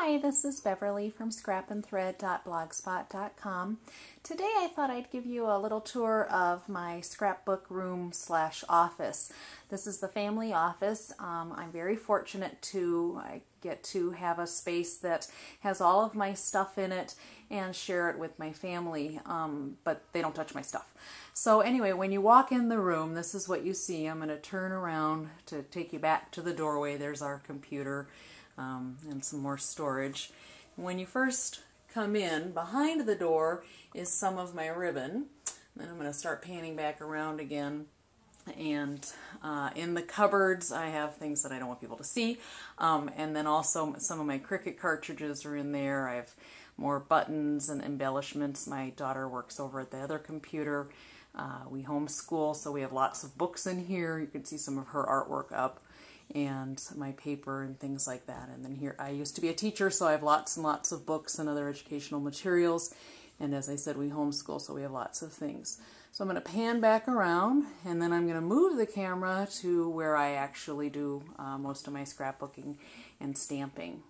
Hi, this is Beverly from scrapandthread.blogspot.com. Today I thought I'd give you a little tour of my scrapbook room slash office. This is the family office. I'm very fortunate I get to have a space that has all of my stuff in it and share it with my family, but they don't touch my stuff. So anyway, when you walk in the room, this is what you see. I'm going to turn around to take you back to the doorway. There's our computer. And some more storage. When you first come in, behind the door is some of my ribbon. Then I'm going to start panning back around again. And in the cupboards I have things that I don't want people to see. And then also some of my Cricut cartridges are in there. I have more buttons and embellishments. My daughter works over at the other computer. We homeschool, so we have lots of books in here. You can see some of her artwork up, and my paper and things like that. And then here, I used to be a teacher, so I have lots and lots of books and other educational materials. And as I said, we homeschool, so we have lots of things. So I'm going to pan back around, and then I'm going to move the camera to where I actually do most of my scrapbooking and stamping.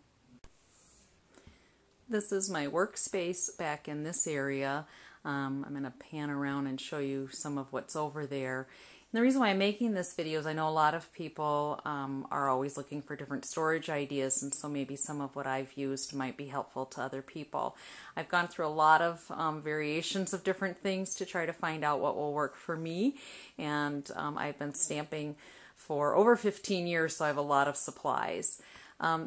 This is my workspace back in this area. I'm going to pan around and show you some of what's over there. And the reason why I'm making this video is I know a lot of people are always looking for different storage ideas, and so maybe some of what I've used might be helpful to other people. I've gone through a lot of variations of different things to try to find out what will work for me, and I've been stamping for over 15 years, so I have a lot of supplies.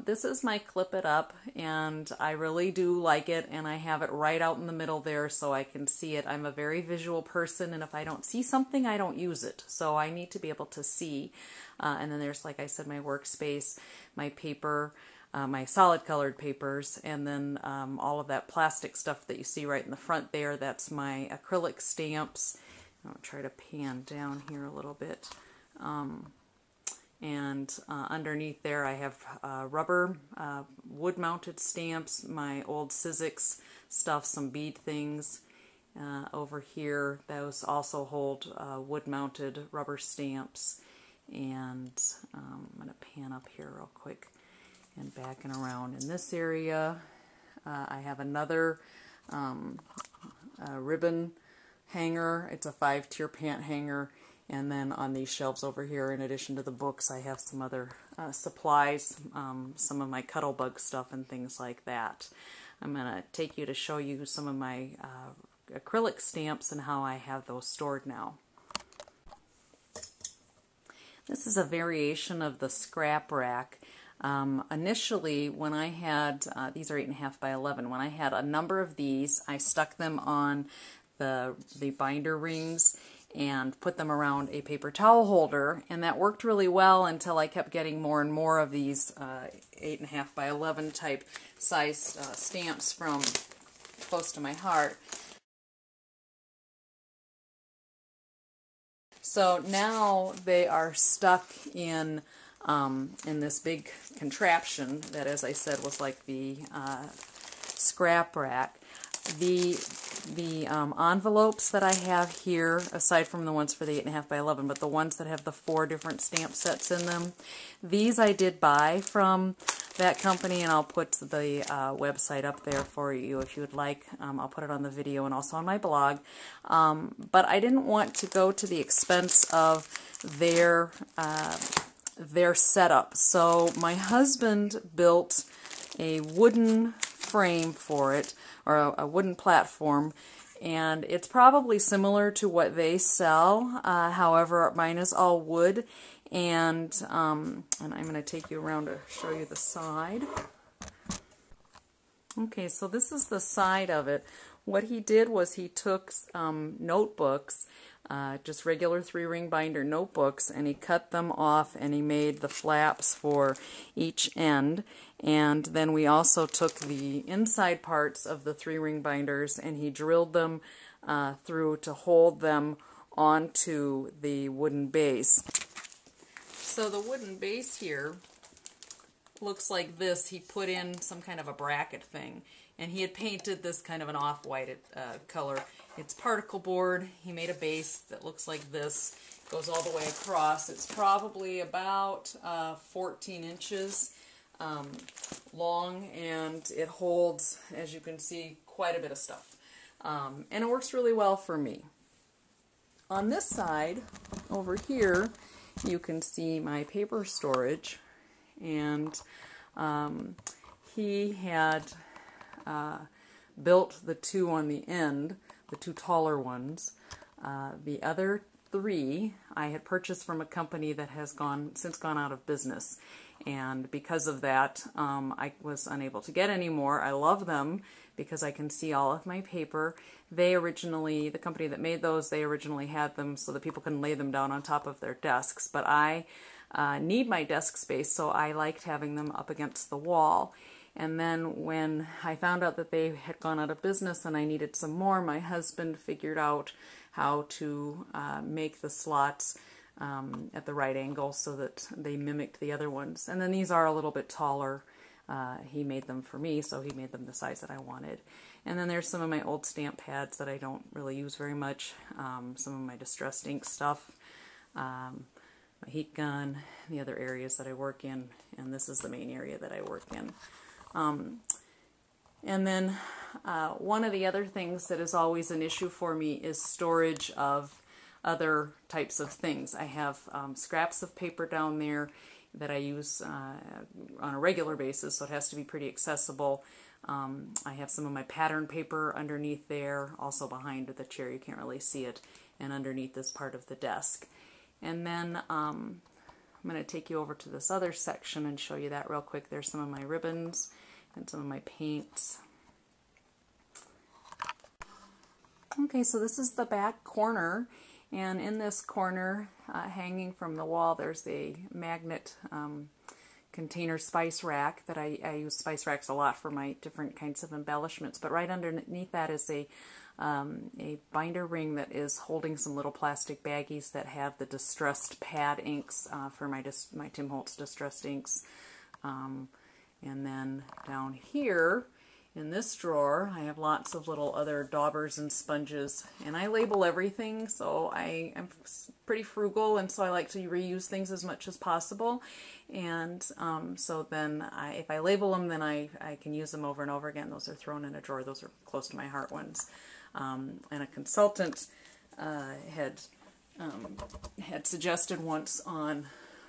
This is my Clip It Up, and I really do like it, and I have it right out in the middle there so I can see it. I'm a very visual person, and if I don't see something, I don't use it. So I need to be able to see. And then there's, like I said, my workspace, my paper, my solid colored papers, and then all of that plastic stuff that you see right in the front there. That's my acrylic stamps. I'll try to pan down here a little bit. And underneath there I have rubber, wood-mounted stamps, my old Sizzix stuff, some bead things. Over here, those also hold wood-mounted rubber stamps. And I'm going to pan up here real quick and back and around. In this area, I have another ribbon hanger. It's a 5-tier pant hanger. And then on these shelves over here, in addition to the books, I have some other supplies, some of my Cuttlebug stuff and things like that. I'm going to take you to show you some of my acrylic stamps and how I have those stored now. This is a variation of the scrap rack. Initially, when I had, these are 8.5 by 11, when I had a number of these, I stuck them on the binder rings and put them around a paper towel holder, and that worked really well until I kept getting more and more of these 8.5 by 11 type size stamps from close to my heart. So now they are stuck in this big contraption that, as I said, was like the scrap rack. The envelopes that I have here, aside from the ones for the 8.5 by 11, but the ones that have the 4 different stamp sets in them, these I did buy from that company, and I'll put the website up there for you if you would like. I'll put it on the video and also on my blog. But I didn't want to go to the expense of their setup. So my husband built a wooden frame for it, or a wooden platform, and it's probably similar to what they sell. However, mine is all wood, and I'm going to take you around to show you the side. Okay, so this is the side of it. What he did was he took notebooks, just regular 3-ring binder notebooks, and he cut them off and he made the flaps for each end. And then we also took the inside parts of the 3-ring binders and he drilled them through to hold them onto the wooden base. So the wooden base here looks like this. He put in some kind of a bracket thing, and he had painted this kind of an off-white color. It's particle board. He made a base that looks like this, goes all the way across. It's probably about 14 inches long, and it holds, as you can see, quite a bit of stuff. And it works really well for me. On this side, over here, you can see my paper storage, and he had built the two on the end, the two taller ones. The other three I had purchased from a company that has since gone out of business, and because of that I was unable to get any more. I love them because I can see all of my paper. The company that made those, they originally had them so that people can lay them down on top of their desks, but I need my desk space, so I liked having them up against the wall. And then when I found out that they had gone out of business and I needed some more, my husband figured out how to make the slots at the right angle so that they mimicked the other ones. And then these are a little bit taller. He made them for me, so he made them the size that I wanted. And then there's some of my old stamp pads that I don't really use very much, some of my distressed ink stuff, my heat gun, the other areas that I work in, and this is the main area that I work in. And then one of the other things that is always an issue for me is storage of other types of things. I have scraps of paper down there that I use on a regular basis, so it has to be pretty accessible. I have some of my pattern paper underneath there, also behind the chair, you can't really see it, and underneath this part of the desk. And then I'm going to take you over to this other section and show you that real quick. There's some of my ribbons and some of my paints. Okay, so this is the back corner, and in this corner, hanging from the wall, there's a magnet container spice rack that I use spice racks a lot for my different kinds of embellishments, but right underneath that is a binder ring that is holding some little plastic baggies that have the distressed pad inks for my Tim Holtz distressed inks. And then down here in this drawer I have lots of little other daubers and sponges, and I label everything, so I am pretty frugal, and so I like to reuse things as much as possible. And so then if I label them, then I can use them over and over again. Those are thrown in a drawer. Those are close to my heart ones. And a consultant had suggested once on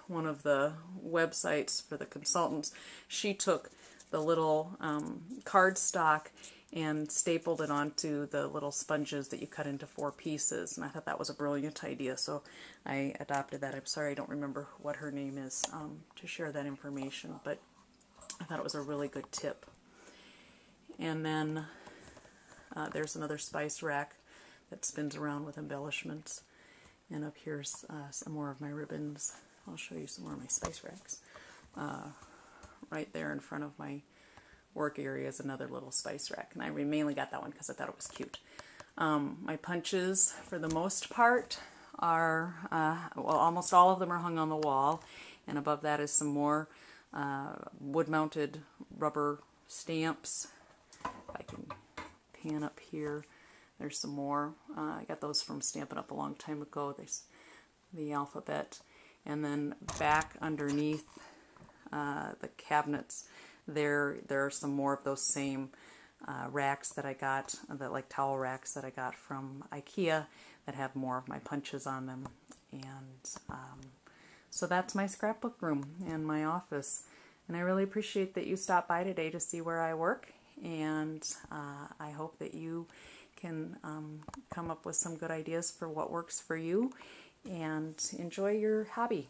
one of the websites for the consultants, she took the little cardstock and stapled it onto the little sponges that you cut into 4 pieces, and I thought that was a brilliant idea, so I adopted that. I'm sorry I don't remember what her name is to share that information, but I thought it was a really good tip. And then there's another spice rack that spins around with embellishments, and up here's some more of my ribbons. I'll show you some more of my spice racks. Right there in front of my work area is another little spice rack, and I mainly got that one because I thought it was cute. My punches, for the most part, are, well, almost all of them are hung on the wall, and above that is some more wood-mounted rubber stamps. If I can pan up here, there's some more. I got those from Stampin' Up! A long time ago. There's the alphabet. And then back underneath the cabinets, there are some more of those same racks that I got, like towel racks that I got from IKEA that have more of my punches on them. And so that's my scrapbook room and my office. And I really appreciate that you stopped by today to see where I work. And I hope that you can come up with some good ideas for what works for you and enjoy your hobby.